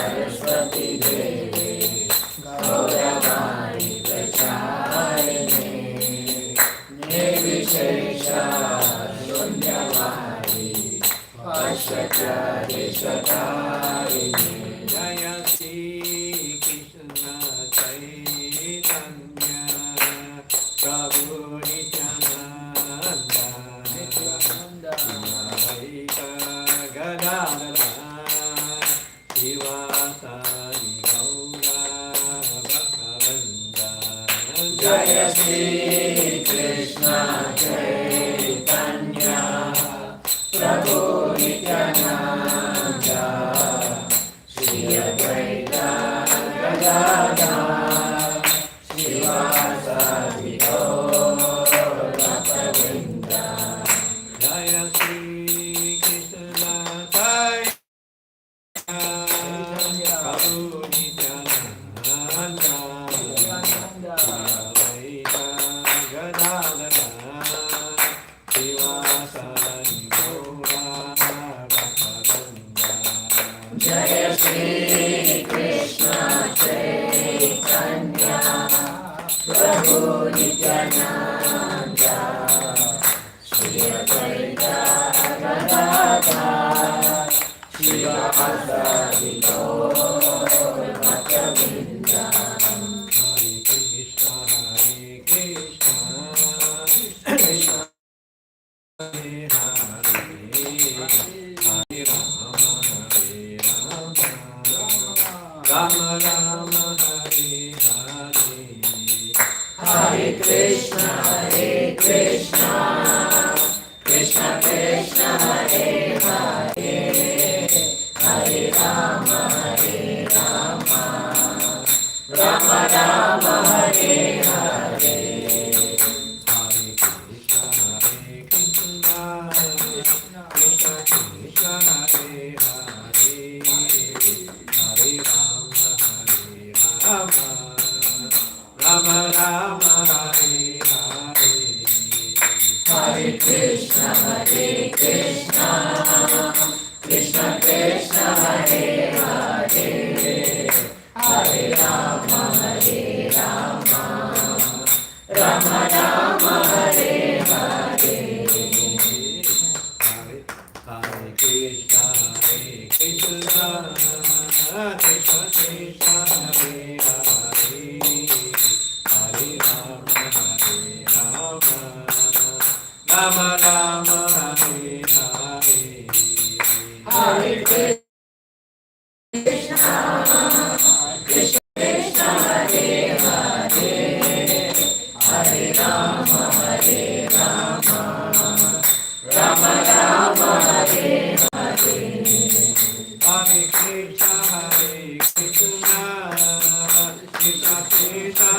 सरस्वती देवे गौरवाणी प्रचारिणे निर्विशेषा शून्यवाणी पाश्चात्यादिशतारिणे जय श्री कृष्ण चैतन्य प्रभु नित्यानंद अद्वैत गदाधर शिवासादि गौरा भक्तवृंद जय श्री कृष्ण चैतन्य प्रभु नित्यानंद श्री अद्वैत गदाधर शिवासादि गौरा भक्तवृंद जय श्री कृष्ण चैतन्य प्रभु नित्यानंद अद्वैत गदाधर शिवासादि गौरा भक्तवृंद जय श्री कृष्ण चैतन्य प्रभु Nityanand Shri Advaita Gadadhar शिवासादि Gaura भक्तवृंद Hare Krishna, Krishna Hare Hare, Hare Rama, Rama Rama, Hare Hare. Hare Krishna, Krishna Krishna, Hare Hare, Hare Rama, Rama Rama, Hare Hare. Hare Krishna, Krishna Krishna, Hare Hare, Hare Rama, Rama Rama, Hare Hare. Hare Krishna, Krishna Krishna, Hare Hare, Hare Rama, Rama Rama, Hare Hare. Hare Krishna, Krishna Krishna, Hare Hare, Hare Rama, Rama Rama, Hare Hare. Hare Krishna, Krishna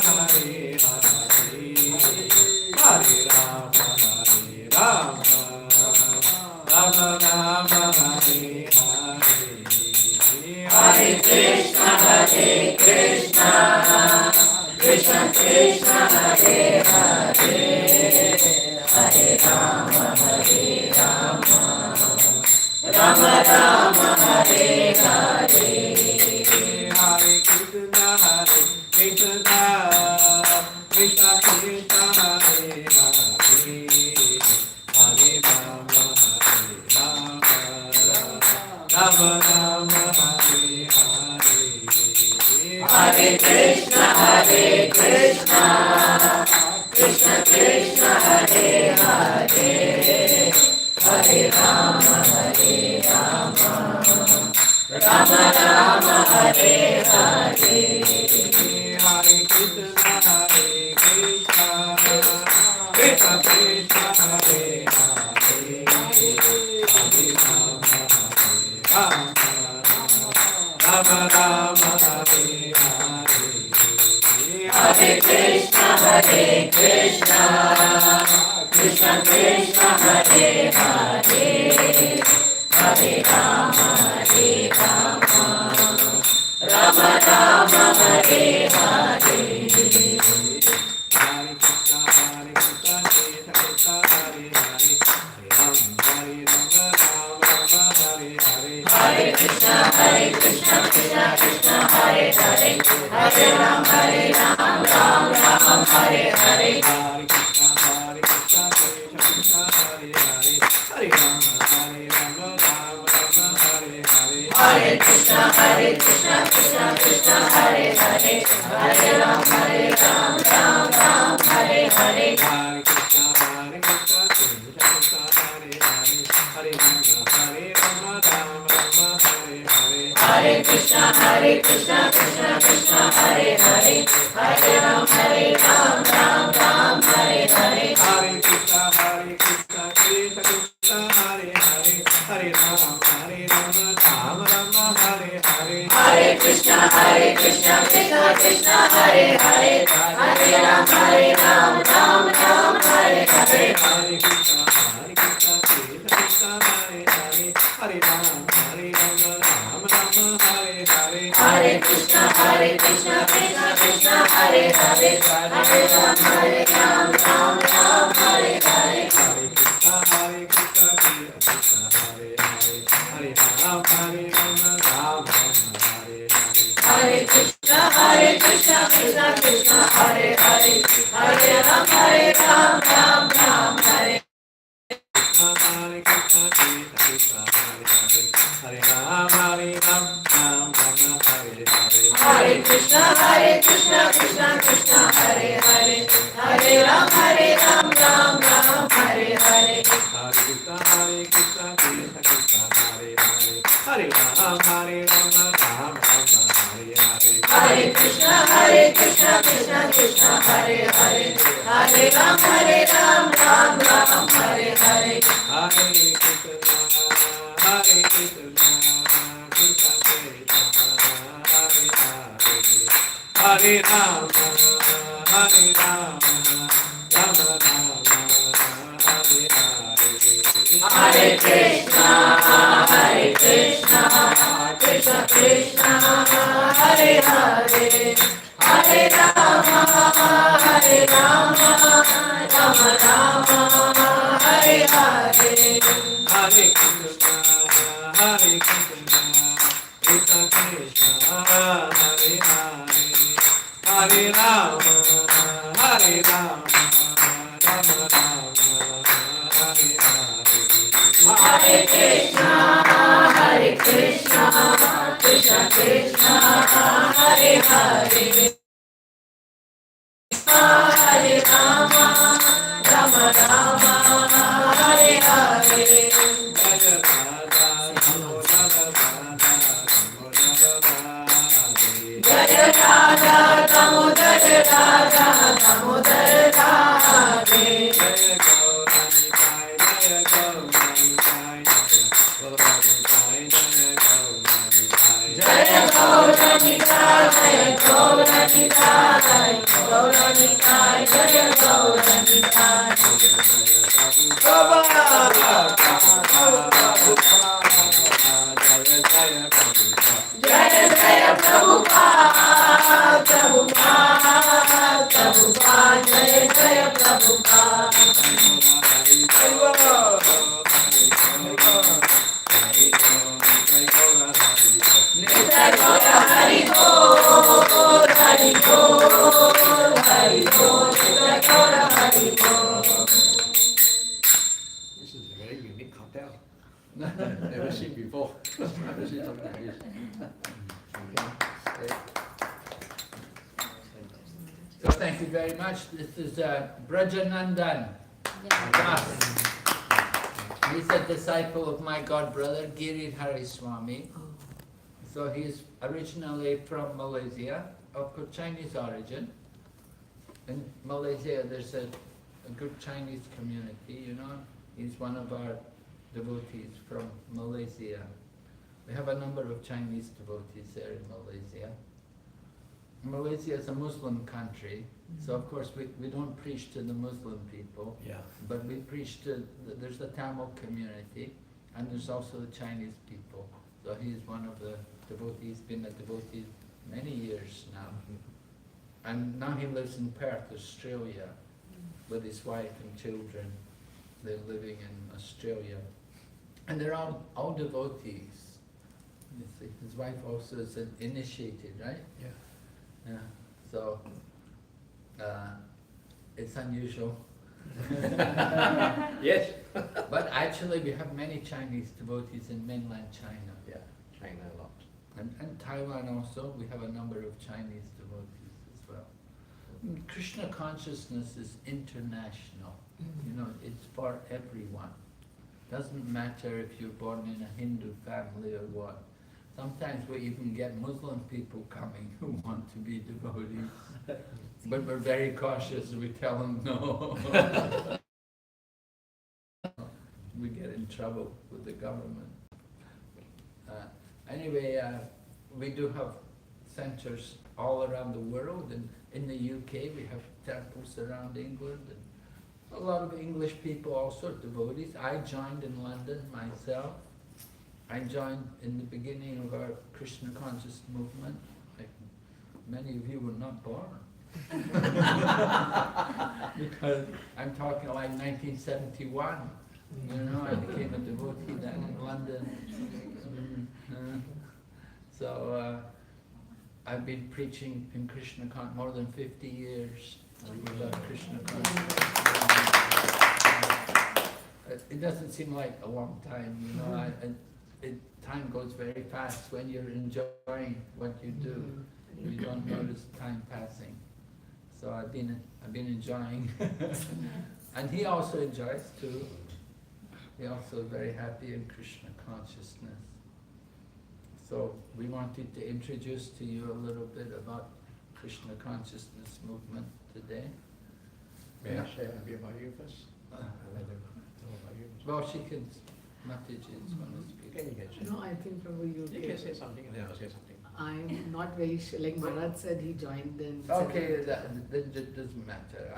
Hare Hare, Hare Rama, Rama Rama, Hare Hare. Hare Krishna, Krishna Krishna, Hare Hare, Hare Rama, Rama Rama, Hare Hare. Hare Krishna, Krishna Krishna, Hare Hare, Hare Rama, Rama Rama, Hare Hare. Hare Krishna, Krishna Krishna, Hare Hare, Hare Rama, Rama Rama, Hare Hare. Hare Krishna, Krishna Krishna, Hare Hare, Hare Rama, Rama Rama, Hare Hare. Hare Krishna, Krishna Krishna, Hare Hare, Hare Rama, Rama Rama, Hare Hare. Hare Krishna, Krishna Krishna, Hare Hare, Hare Rama, Rama Rama, Hare Hare. Hare Krishna, Krishna Krishna, Hare Hare, Hare Rama, Rama Rama, Hare Hare. Hare Krishna, Krishna Krishna Hare Hare Hare Ram Ram Ram Hare Hare Hare Krishna Krishna Hare Hare Hare Rama Rama Hare Hare Hare Krishna Krishna Krishna Hare Hare Hare Ram Ram Hare Hare Hare Krishna Krishna Krishna Hare Hare Hare Rama Rama Hare Hare Hare Krishna Krishna Krishna Hare Hare Hare Ram Ram Hare Hare Hare Krishna Krishna Krishna Hare Hare Hare Rama Rama Hare Hare Hare Krishna Krishna Krishna Hare Hare Hare Ram Ram Hare Hare Hare Krishna Krishna Krishna Hare Hare Hare Rama Hare Hare Hare Krishna Krishna Krishna Hare Hare Hare Ram Hare Hare Hare Krishna Krishna Krishna Hare Hare Hare Rama Hare Hare Hare Krishna Krishna Krishna Hare Hare Hare Ram Ram Hare Hare Krishna Krishna Hare Hare Hare Ram Hare Hare Hare Krishna Krishna Krishna Hare Hare Hare Ram Ram Hare Hare Hare Krishna Krishna Krishna Hare Hare Hare Ram Hare Hare Hare Krishna Krishna Krishna Hare Hare Hare Ram Ram Hare Hare Hare Krishna Krishna Krishna Hare Hare Hare Rama Rama Rama Hare Hare Hare Krishna Krishna Krishna Hare Hare Hare Rama Rama Rama Hare Hare Hare Krishna Krishna Krishna Hare Hare Hare Rama Rama Rama Hare Hare Hare Krishna Krishna Krishna Hare Hare Hare Rama Rama Hare Hare Jaya Radha Damodar Radha Damodar Radhe Jaya Gauranitai Gauranitai Jaya Gauranitai Jaya Jaya Prabhupada Prabhupada Prabhupada Jaya Jaya Prabhupada Nitai Gaura Hari Bol Hari Bol Hari Bol Nitai Gaura Hari Bol. This is a very unique hotel. Never seen before. Never seen something like this. Okay. So thank you very much. This is Brajanandan Das. He's a disciple of my god brother Giridhari Swami. So he's originally from Malaysia, of Chinese origin. In Malaysia there's a good Chinese community, you know. He's one of our devotees from Malaysia. We have a number of Chinese devotees there in Malaysia. Malaysia is a Muslim country, so of course we don't preach to the Muslim people, but we preach to, there's the Tamil community, and there's also the Chinese people. So he's one of the devotees, been a devotee many years now. And now he lives in Perth, Australia, with his wife and children. They're living in Australia. And they're all devotees. You see, his wife also is an initiated, right? Yeah. Yeah. So it's unusual. Yes. But actually we have many Chinese devotees in mainland China. Yeah, China a lot. And Taiwan also, we have a number of Chinese devotees as well. Krishna consciousness is international. You know, it's for everyone. Doesn't matter if you're born in a Hindu family or what. Sometimes we even get Muslim people coming who want to be devotees. But we're very cautious, we tell them no. We get in trouble with the government. Anyway, we do have centers all around the world, and in the UK we have temples around England, and a lot of English people also, devotees. I joined in London myself. I joined in the beginning of our Krishna conscious movement. Like, many of you were not born. Because I'm talking like 1971. You know, I became a devotee then in London. So I've been preaching in Krishna consciousness more than 50 years. We love Krishna consciousness. It doesn't seem like a long time, you know. Time goes very fast when you're enjoying what you do. You don't notice time passing. So I've been enjoying, and he also enjoys too. He also very happy in Krishna consciousness. So we wanted to introduce to you a little bit about Krishna consciousness movement today. May I share a bit about you first? Let them know about you. Well, she can. Mataji is going to speak. Okay, you can share. No, I think probably you You can say something and then I'll say something. I'm not very sure, like Maharaj said he joined in. Okay, that doesn't matter.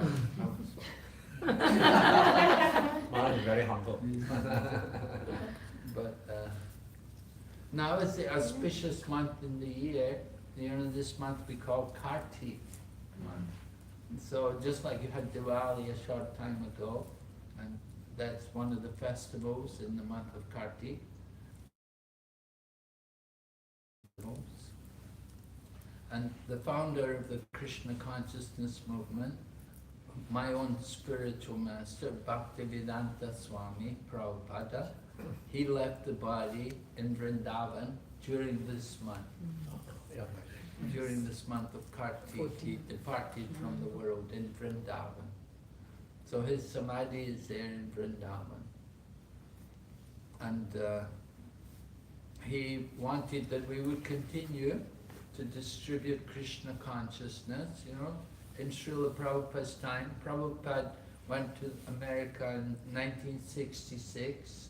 Maharaj is very humble. But now is the auspicious month in the year. You know, this month we call Kartik month. So just like you had Diwali a short time ago, and that's one of the festivals in the month of Kartik. And the founder of the Krishna consciousness movement, my own spiritual master, Bhaktivedanta Swami Prabhupada, he left the body in Vrindavan during this month. During this month of Kartik, he departed from the world in Vrindavan. So his samadhi is there in Vrindavan. And he wanted that we would continue to distribute Krishna consciousness, you know. In Srila Prabhupada's time, Prabhupada went to America in 1966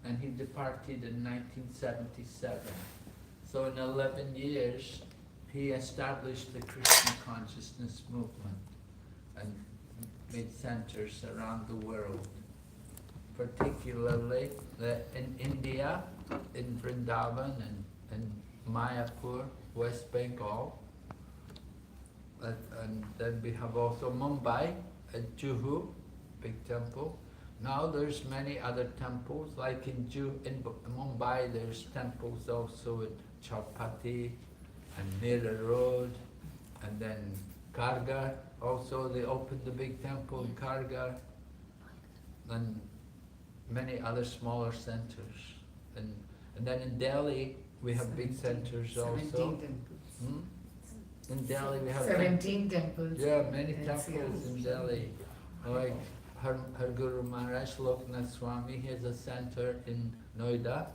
and he departed in 1977. So in 11 years, he established the Krishna consciousness movement and made centers around the world, particularly in India, in Vrindavan and Mayapur, West Bengal. And then we have also Mumbai at Juhu, big temple. Now there's many other temples, like in Mumbai there's temples also at Chowpatty and Mira Road, and then Kargar also, they opened the big temple in Kargar, and many other smaller centers. And then in Delhi we have big centers also. 17 temples. In Delhi we have 17 temples. Yeah, many temples in Delhi. Like her Guru Maharaj Loknath Swami, he has a center in Noida,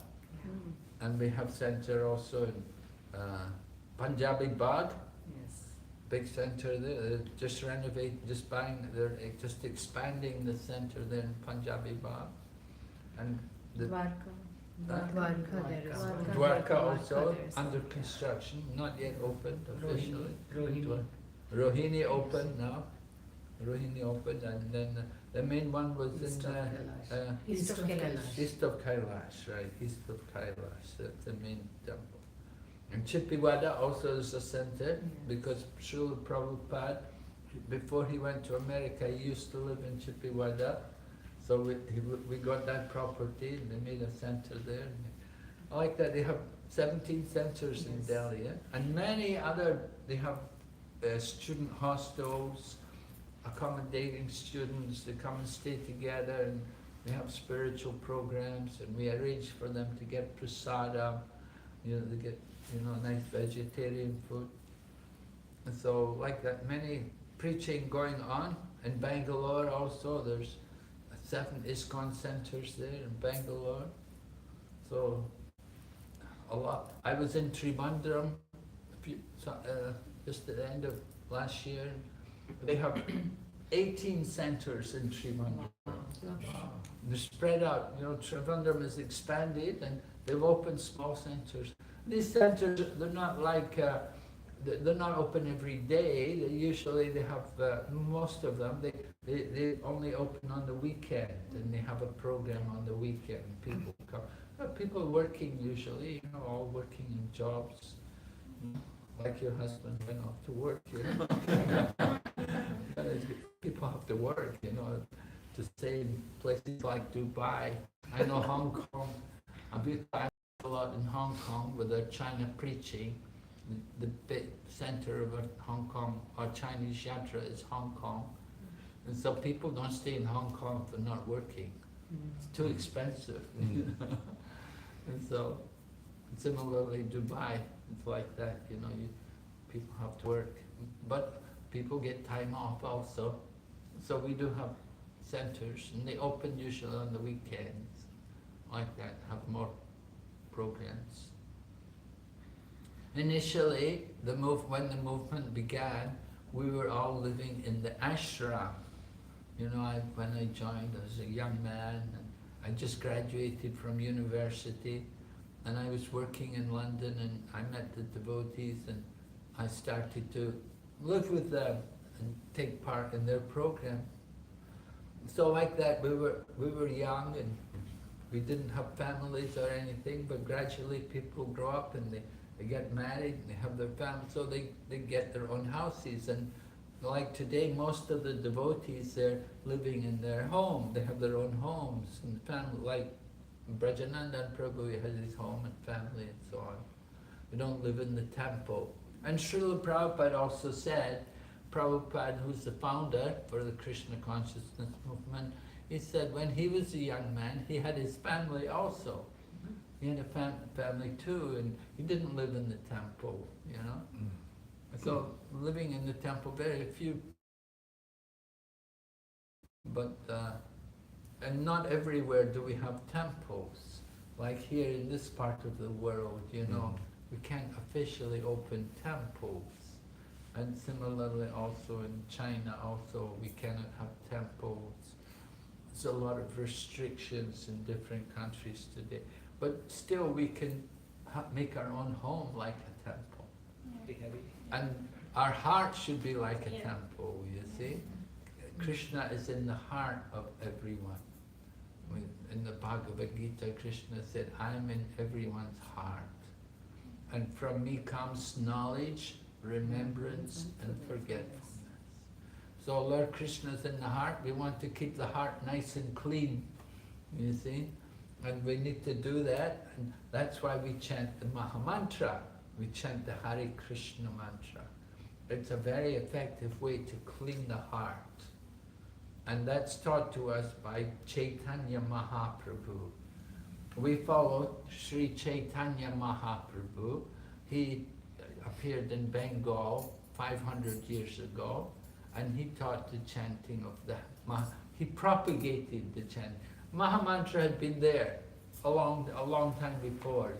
and we have center also in Punjabi Bagh. Yes. Big center there. They're just they're just expanding the center there in Punjabi Bagh. And the Dwarka there is one. Dwarka also there is under construction, not yet opened officially. Rohini. Rohini opened now. Rohini opened, and then the main one was East in of Kailash. East of Kailash. East of Kailash, right? East of Kailash. That's the main temple. And Chippiwada also is a center, because Srila Prabhupada, before he went to America, he used to live in Chippiwada. So we got that property, and they made a center there. I like that they have 17 centers in Delhi, yeah? And many other, they have student hostels, accommodating students, they come and stay together, and we have spiritual programs, and we arrange for them to get prasadam, you know, they get, you know, nice vegetarian food. And so, like that, many preaching going on. In Bangalore also, there's 7 ISKCON centers there in Bangalore. So, a lot. I was in Trivandrum just at the end of last year. They have 18 centers in Trivandrum. They're spread out. You know, Trivandrum is expanded, and they've opened small centers. These centers, they're not like, they're not open every day. Usually they have, most of them, they only open on the weekend, and they have a program on the weekend. People come. People working usually, you know, all working in jobs. Like your husband went off to work, you know. People have to work, you know, to stay in places like Dubai. I know Hong Kong. I've been a lot in Hong Kong with their China preaching. The big center of Hong Kong, or Chinese yatra is Hong Kong. And so people don't stay in Hong Kong if they're not working. It's too expensive. And so, similarly, Dubai, it's like that, you know, people have to work. But people get time off also. So we do have centers, and they open usually on the weekends, like that, have more programs. Initially, when the movement began, we were all living in the ashram. You know, when I joined as a young man, and I just graduated from university, and I was working in London, and I met the devotees, and I started to live with them and take part in their program. So like that, we were young, and we didn't have families or anything, but gradually people grow up, and they get married, and they have their families, so they get their own houses. And like today, most of the devotees, they're living in their home. They have their own homes and family, like Brajanandan Prabhu has his home and family and so on. We don't live in the temple. And Srila Prabhupada also said, Prabhupada, who's the founder for the Krishna consciousness movement, he said when he was a young man, he had his family also. He had a family too, and he didn't live in the temple, you know. So living in the temple, very few, but and not everywhere do we have temples. Like here in this part of the world, you know, we can't officially open temples. And similarly also in China also, we cannot have temples. There's a lot of restrictions in different countries today. But still we can make our own home like a temple. And our heart should be like a temple, you see. Krishna is in the heart of everyone. In the Bhagavad Gita, Krishna said, I am in everyone's heart. And from me comes knowledge, remembrance, and forgetfulness. So Lord Krishna is in the heart. We want to keep the heart nice and clean, you see. And we need to do that, and that's why we chant the Maha Mantra. We chant the Hare Krishna mantra. It's a very effective way to clean the heart. And that's taught to us by Chaitanya Mahaprabhu. We follow Sri Chaitanya Mahaprabhu. He appeared in Bengal 500 years ago, and he taught the chanting of the he propagated the chanting. Maha Mantra had been there a long time before.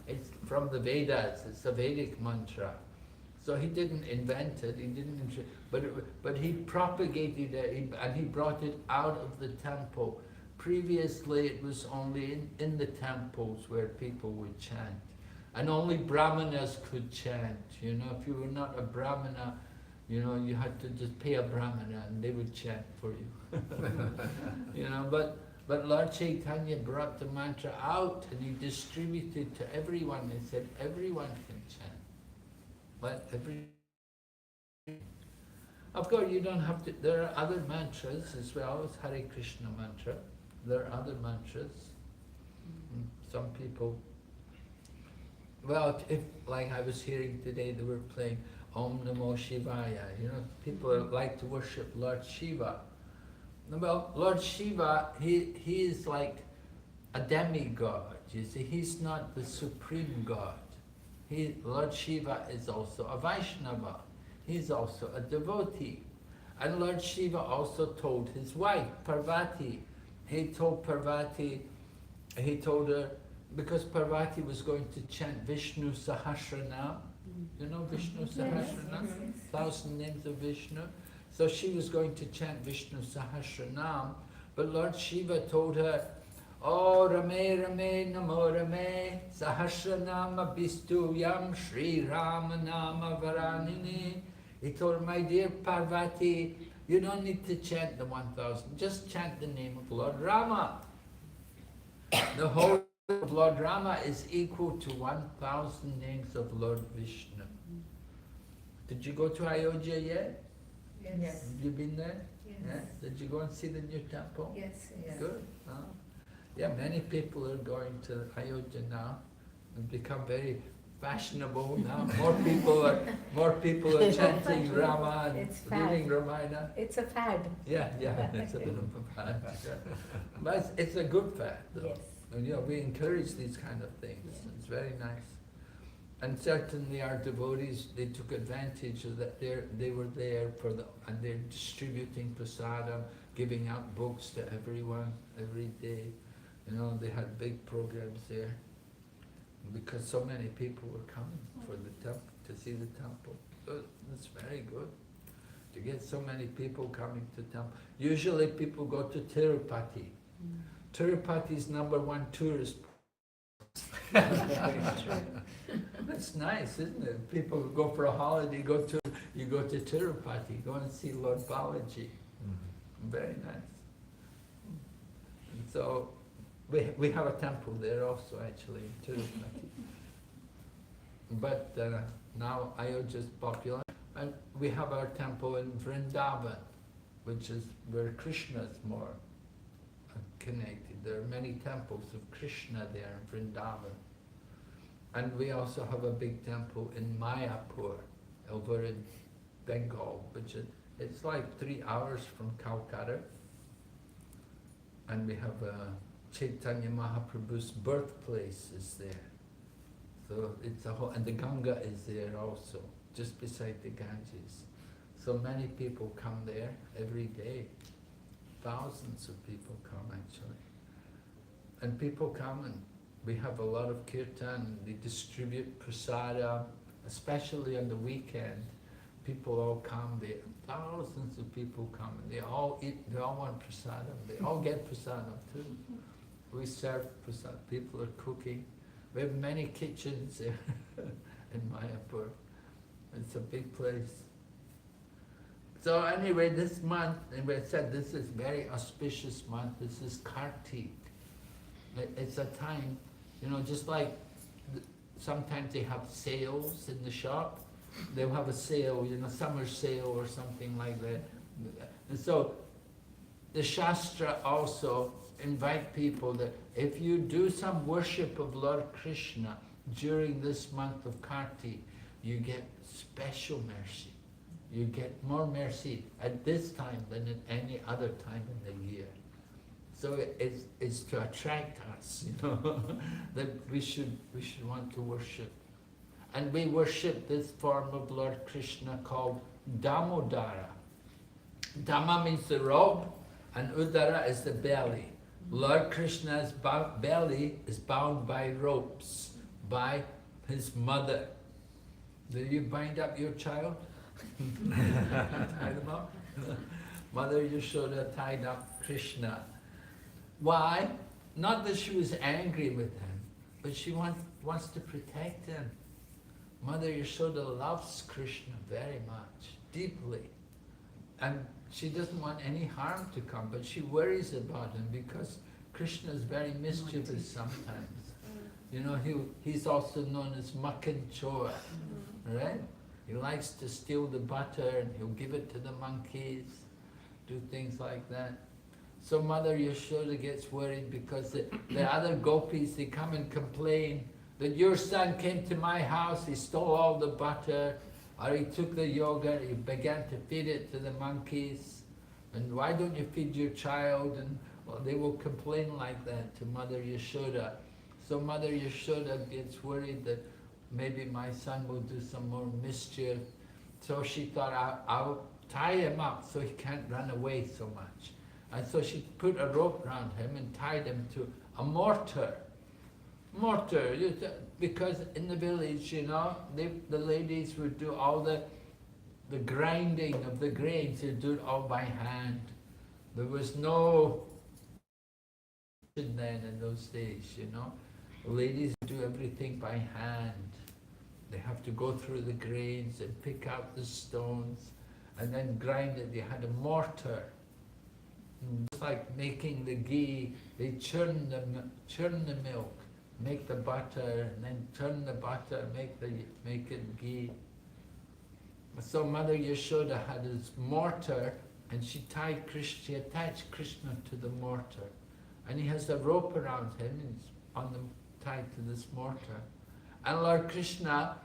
It's from the Vedas, it's a Vedic mantra. So he didn't invent it, but he propagated it, and he brought it out of the temple. Previously it was only in the temples where people would chant. And only Brahmanas could chant, you know. If you were not a Brahmana, you know, you had to just pay a Brahmana and they would chant for you. You know, but Lord Chaitanya brought the mantra out and he distributed to everyone. He said, everyone can chant. But of course you don't have to, there are other mantras as well as Hare Krishna mantra. There are other mantras. Some people Well, if, like I was hearing today, they were playing Om Namo Shivaya. You know, people like to worship Lord Shiva. Well, Lord Shiva, he is like a demigod, you see. He's not the supreme God. Lord Shiva is also a Vaishnava. He's also a devotee. And Lord Shiva also told his wife, Parvati, he told her, because Parvati was going to chant Vishnu Sahasranam. You know Vishnu Sahasranam? Yes. 1,000 names of Vishnu. So she was going to chant Vishnu Sahasranam, but Lord Shiva told her, Oh Rame Rame Namo Rame Sahasranama Bistu Yam Shri Ramanama Varanini. He told her, my dear Parvati, you don't need to chant the 1,000, just chant the name of Lord Rama. The whole of Lord Rama is equal to 1,000 names of Lord Vishnu. Did you go to Ayodhya yet? Yes. Have you been there? Yes. Yeah? Did you go and see the new temple? Yes. Yes. Good. Huh? Yeah, many people are going to Ayodhya now and become very fashionable now. More people are chanting Rama and reading Ramayana. It's a fad. Yeah, it's a bit of a fad. But it's a good fad though. Yes. And, you know, we encourage these kind of things. Yeah. It's very nice. And certainly our devotees, they took advantage of that. They were there and they're distributing prasadam, giving out books to everyone every day. You know, they had big programs there because so many people were coming for the temple, to see the temple. So it's very good to get so many people coming to temple. Usually people go to Tirupati. Tirupati is #1 tourist. That's nice, isn't it? People go for a holiday, you go to Tirupati, go and see Lord Balaji. Very nice. And so we have a temple there also, actually, in Tirupati. But now Ayodhya is popular. And we have our temple in Vrindavan, which is where Krishna is more connected. There are many temples of Krishna there in Vrindavan. And we also have a big temple in Mayapur, over in Bengal, which it's like 3 hours from Calcutta. And we have Chaitanya Mahaprabhu's birthplace is there. So it's a whole, and the Ganga is there also, just beside the Ganges. So many people come there every day. Thousands of people come actually. And people come and we have a lot of kirtan, they distribute prasada, especially on the weekend. People all come there, thousands of people come and they all eat, they all want prasadam, they all get prasadam too. We serve prasadam, people are cooking. We have many kitchens there in Mayapur. It's a big place. So anyway, this month, and I said this is very auspicious month, this is Kartik. It's a time, you know, just like sometimes they have sales in the shop, they'll have a sale, you know, summer sale or something like that. And so the Shastra also invite people that if you do some worship of Lord Krishna during this month of Kartik, you get special mercy. You get more mercy at this time than at any other time in the year. So it's to attract us, you know, that we should want to worship. And we worship this form of Lord Krishna called Damodara. Dama means the robe, and Udara is the belly. Lord Krishna's belly is bound by ropes, by his mother. Do you bind up your child? Tie them up? Mother Yashoda tied up Krishna. Why? Not that she was angry with him, but she wants to protect him. Mother Yashoda loves Krishna very much, deeply. And she doesn't want any harm to come, but she worries about him because Krishna is very mischievous sometimes. You know, he's also known as Makan Chor, right? He likes to steal the butter and he'll give it to the monkeys, do things like that. So Mother Yashoda gets worried because the other gopis, they come and complain that your son came to my house, he stole all the butter, or he took the yogurt, he began to feed it to the monkeys, and why don't you feed your child? And well, they will complain like that to Mother Yashoda. So Mother Yashoda gets worried that maybe my son will do some more mischief. So she thought, I'll tie him up so he can't run away so much. And so she put a rope around him and tied him to a mortar. Mortar, because in the village, you know, the ladies would do all the grinding of the grains, they'd do it all by hand. There was no then in those days, you know. Ladies do everything by hand. They have to go through the grains and pick out the stones and then grind it. They had a mortar. Just like making the ghee, they churn the milk, make the butter, and then churn the butter, make it ghee. So Mother Yashoda had this mortar, and she attached Krishna to the mortar, and he has a rope around him, and he's tied to this mortar. And Lord Krishna,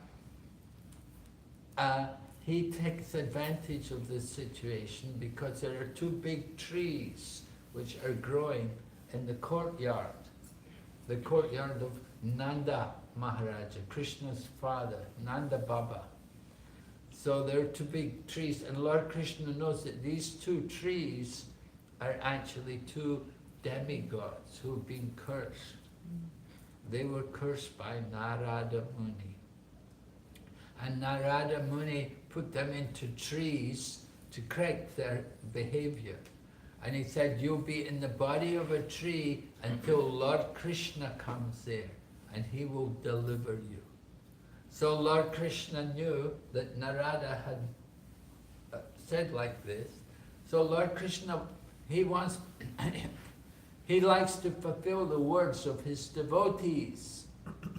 he takes advantage of this situation because there are two big trees which are growing in the courtyard of Nanda Maharaja, Krishna's father, Nanda Baba. So there are two big trees, and Lord Krishna knows that these two trees are actually two demigods who have been cursed. They were cursed by Narada Muni. And Narada Muni put them into trees to correct their behavior. And he said, you'll be in the body of a tree until Lord Krishna comes there, and he will deliver you. So Lord Krishna knew that Narada had said like this. So Lord Krishna, he likes to fulfill the words of his devotees,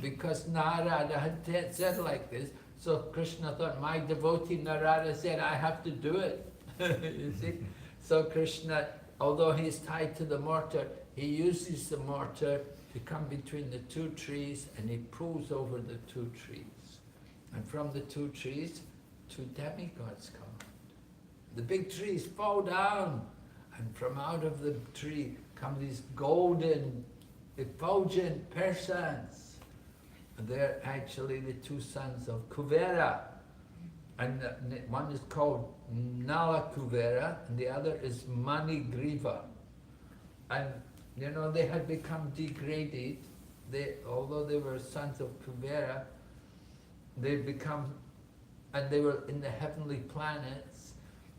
because Narada had said like this. So Krishna thought, my devotee Narada said, I have to do it. You see? So Krishna, although he's tied to the mortar, he uses the mortar to come between the two trees, and he pulls over the two trees. And from the two trees, two demigods come out. The big trees fall down, and from out of the tree come these golden, effulgent persons. They're actually the two sons of Kuvera. And one is called Nala Kuvera, and the other is Manigriva. And you know, they had become degraded. Although they were sons of Kuvera, they were in the heavenly planets,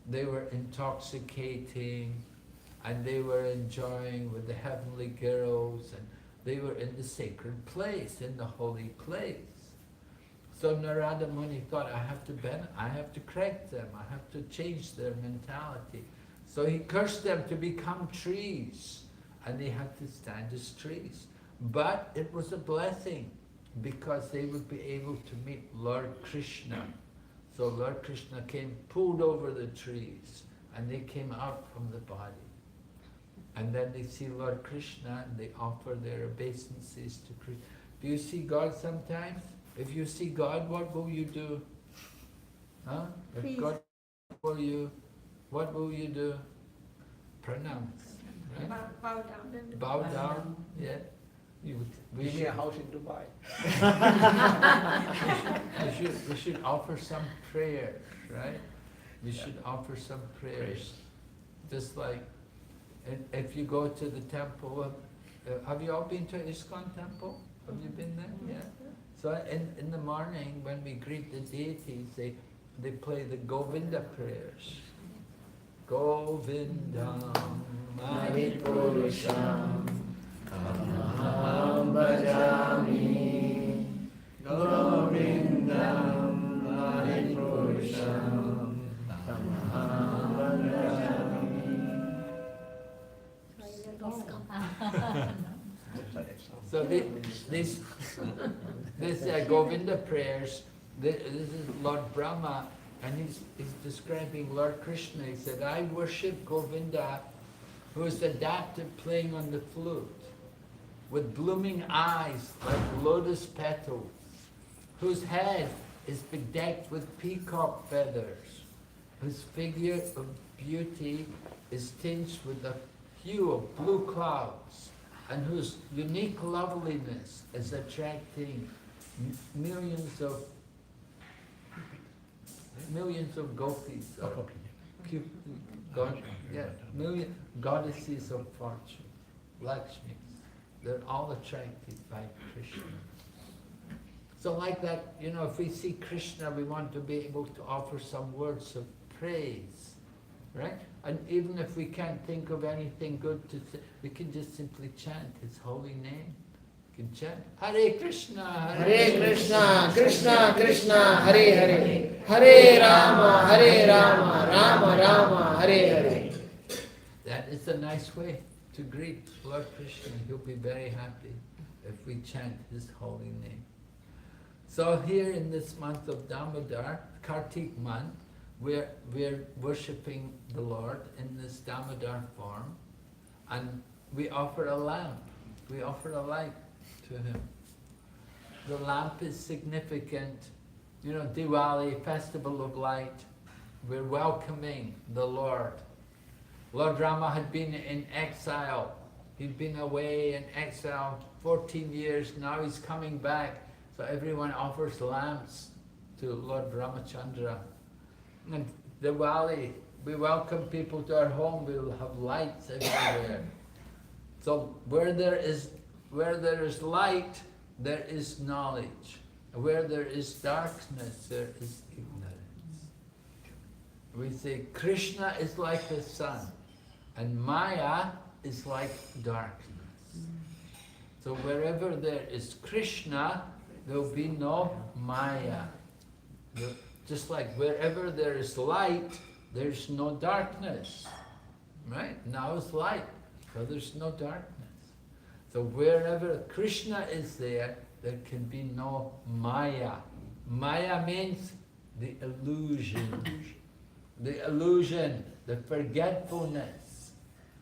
they were intoxicating, and they were enjoying with the heavenly girls, and they were in the sacred place, in the holy place. So Narada Muni thought, I have to correct them, I have to change their mentality. So he cursed them to become trees, and they had to stand as trees. But it was a blessing, because they would be able to meet Lord Krishna. So Lord Krishna pulled over the trees, and they came out from the body. And then they see Lord Krishna, and they offer their obeisances to Krishna. Do you see God sometimes? If you see God, what will you do? Huh? If God for you, what will you do? Pronounce. Right? Bow down. Bow down, yeah. We need a house in Dubai. we should offer some prayers, right? We should offer some prayers. Just like, if you go to the temple, have you all been to ISKCON temple? Have you been there? Yeah. So in the morning, when we greet the deities, they play the Govinda prayers. Govindam Maripurusham Aham bhajami Govindam Maripurusham Aham bhajami. So this Govinda prayers, this is Lord Brahma, and he's describing Lord Krishna. He said, I worship Govinda, who is adept at playing on the flute. with blooming eyes like lotus petals, whose head is bedecked with peacock feathers, whose figure of beauty is tinged with the hue of blue clouds, and whose unique loveliness is attracting millions of gopis, or goddesses of fortune, Lakshmis. They're all attracted by Krishna. So like that, you know, if we see Krishna, we want to be able to offer some words of praise, right? And even if we can't think of anything good to say, we can just simply chant His holy name. We can chant Hare Krishna, Hare Krishna, Krishna Krishna, Hare Hare, Hare Rama, Rama Rama, Hare Hare. That is a nice way to greet Lord Krishna. He'll be very happy if we chant His holy name. So here in this month of Damodar, Kartik month, we're worshipping the Lord in this Damodar form, and we offer a lamp. We offer a light to Him. The lamp is significant. You know, Diwali, Festival of Light, we're welcoming the Lord. Lord Rama had been in exile. He'd been away in exile 14 years. Now he's coming back. So everyone offers lamps to Lord Ramachandra. And Diwali, we welcome people to our home. We'll have lights everywhere. So where there is light, there is knowledge. Where there is darkness, there is ignorance. We say Krishna is like the sun, and Maya is like darkness. So wherever there is Krishna, there will be no Maya. Just like wherever there is light, there's no darkness. Right? Now is light, so there's no darkness. So wherever Krishna is there can be no Maya. Maya means the illusion. The illusion, the forgetfulness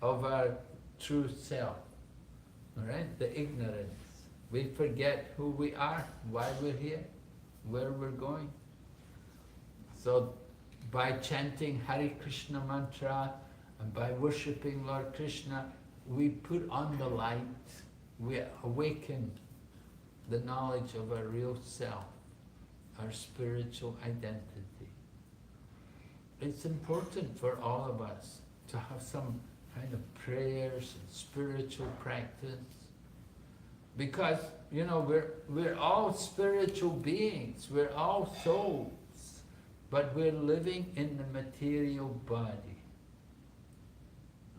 of our true self. Alright? The ignorance. We forget who we are, why we're here, where we're going. So by chanting Hare Krishna mantra and by worshipping Lord Krishna, we put on the light, we awaken the knowledge of our real self, our spiritual identity. It's important for all of us to have some kind of prayers and spiritual practice, because, you know, we're all spiritual beings, we're all souls, but we're living in the material body.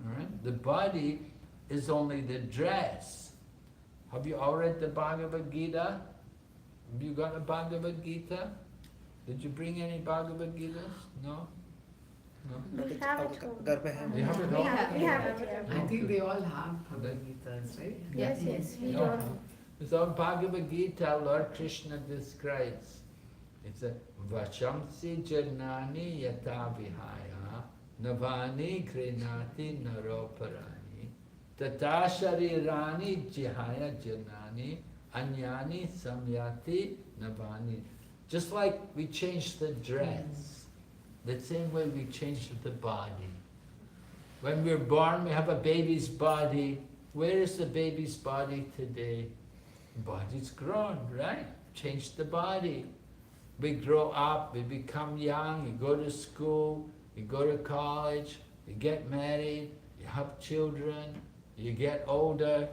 Alright? The body is only the dress. Have you all read the Bhagavad Gita? Have you got a Bhagavad Gita? Did you bring any Bhagavad Gitas? No? No? We have it home. You have it all? We have it here. I think they all have Bhagavad Gitas, right? Yes, we No. don't. So Bhagavad Gita, Lord Krishna describes, it's a Vachamsi Janani Yata Vihaya Navani Krinati Naroparani Tata Sharirani Jihaya Janani Anyani Samyati Navani. Just like we change the dress, the same way we change the body. When we're born, we have a baby's body. Where is the baby's body today? The body's grown, right? Change the body. We grow up, we become young, you go to school, you go to college, you get married, you have children, you get older,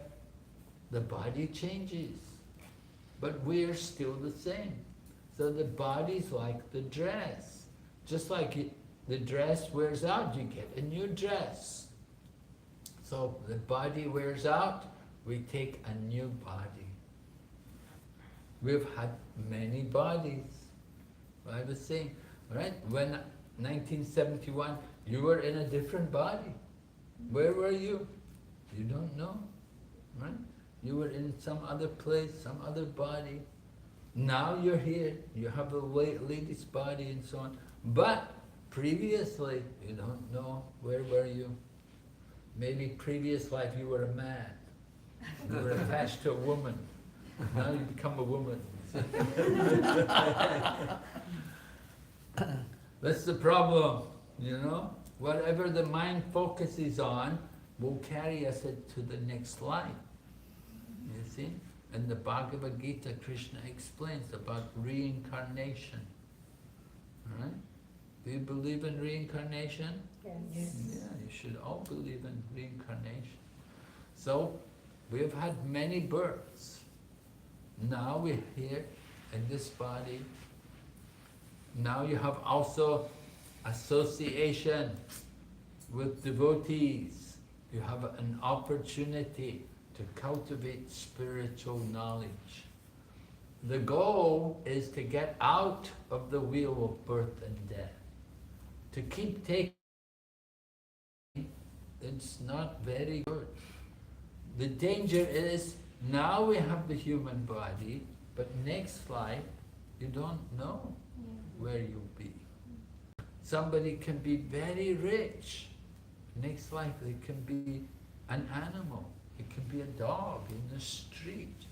the body changes. But we're still the same. So the body's like the dress. Just like the dress wears out, you get a new dress. So the body wears out, we take a new body. We've had many bodies. I was saying, right, when 1971, you were in a different body. Where were you? You don't know, right? You were in some other place, some other body. Now you're here, you have a lady's body and so on. But previously, you don't know, where were you? Maybe previous life you were a man. You were attached to a woman. Now you become a woman. That's the problem, you know? Whatever the mind focuses on will carry us to the next life. You see? In the Bhagavad Gita, Krishna explains about reincarnation. Right? Do you believe in reincarnation? Yes. Yeah, you should all believe in reincarnation. So, we have had many births. Now we're here in this body. Now you have also association with devotees. You have an opportunity to cultivate spiritual knowledge. The goal is to get out of the wheel of birth and death. To keep taking, it's not very good. The danger is, now we have the human body, but next life, you don't know where you'll be. Somebody can be very rich. Next life, they can be an animal. It can be a dog in the street.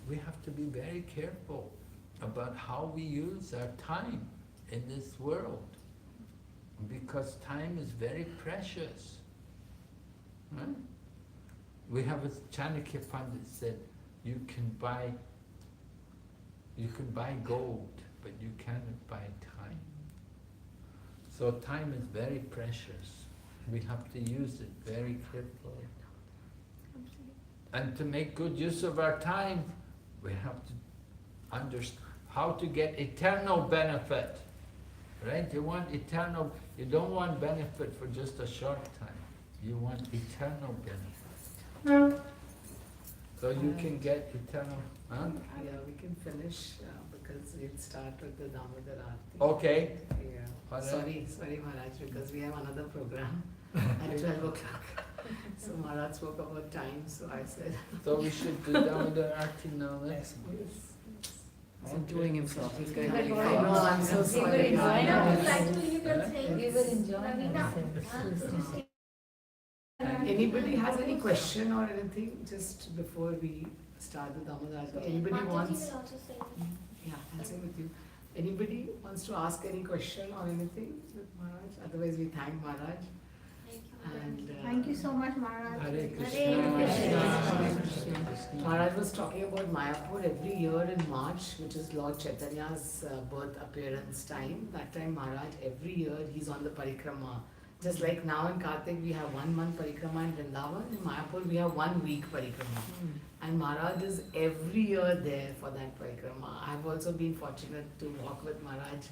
We have to be very careful about how we use our time in this world, because time is very precious. Right? We have a Chanakya Pandit said, you can buy gold, but you cannot buy time. So time is very precious. We have to use it very carefully. And to make good use of our time, we have to understand how to get eternal benefit. Right? You want eternal, you don't want benefit for just a short time. You want eternal benefit. So you can get eternal, huh? Yeah, we can finish because we'll start with the Damodarati. Okay. Yeah. Sorry Maharaj, because we have another program at 12 o'clock. So Maharaj spoke about time, so I said. So we should do Damodarati now, let's. He's enjoying himself. He's going Like, to I know, I'm so We were sorry. enjoying No, ourselves. actually you can say. We were enjoying Ravina, ourselves. Anybody has any question or anything just before we start the Damodarati? Anybody Mataji wants? will also say. Yeah, I'll say with you. Anybody wants to ask any question or anything with Maharaj? Otherwise we thank Maharaj. Thank you. And Thank you so much, Maharaj. Hare Krishna. Hare Krishna. Maharaj was talking about Mayapur every year in March, which is Lord Chaitanya's birth appearance time. That time Maharaj, every year he's on the parikrama. Just like now in Kartik we have 1 month parikrama in Vrindavan, in Mayapur we have 1 week parikrama. And Maharaj is every year there for that parikrama. I've also been fortunate to walk with Maharaj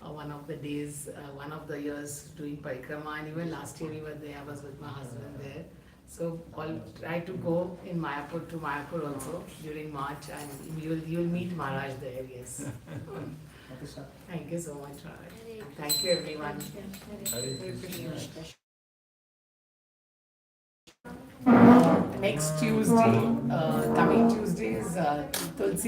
one of the days, one of the years doing parikrama, and even last year we were there, I was with my husband there. So I'll try to go in Mayapur to Mayapur also during March, and you'll meet Maharaj there, yes. Thank you so much, Maharaj. And thank you everyone. Hare Krishna. Next Tuesday, coming Tuesday is Tulsi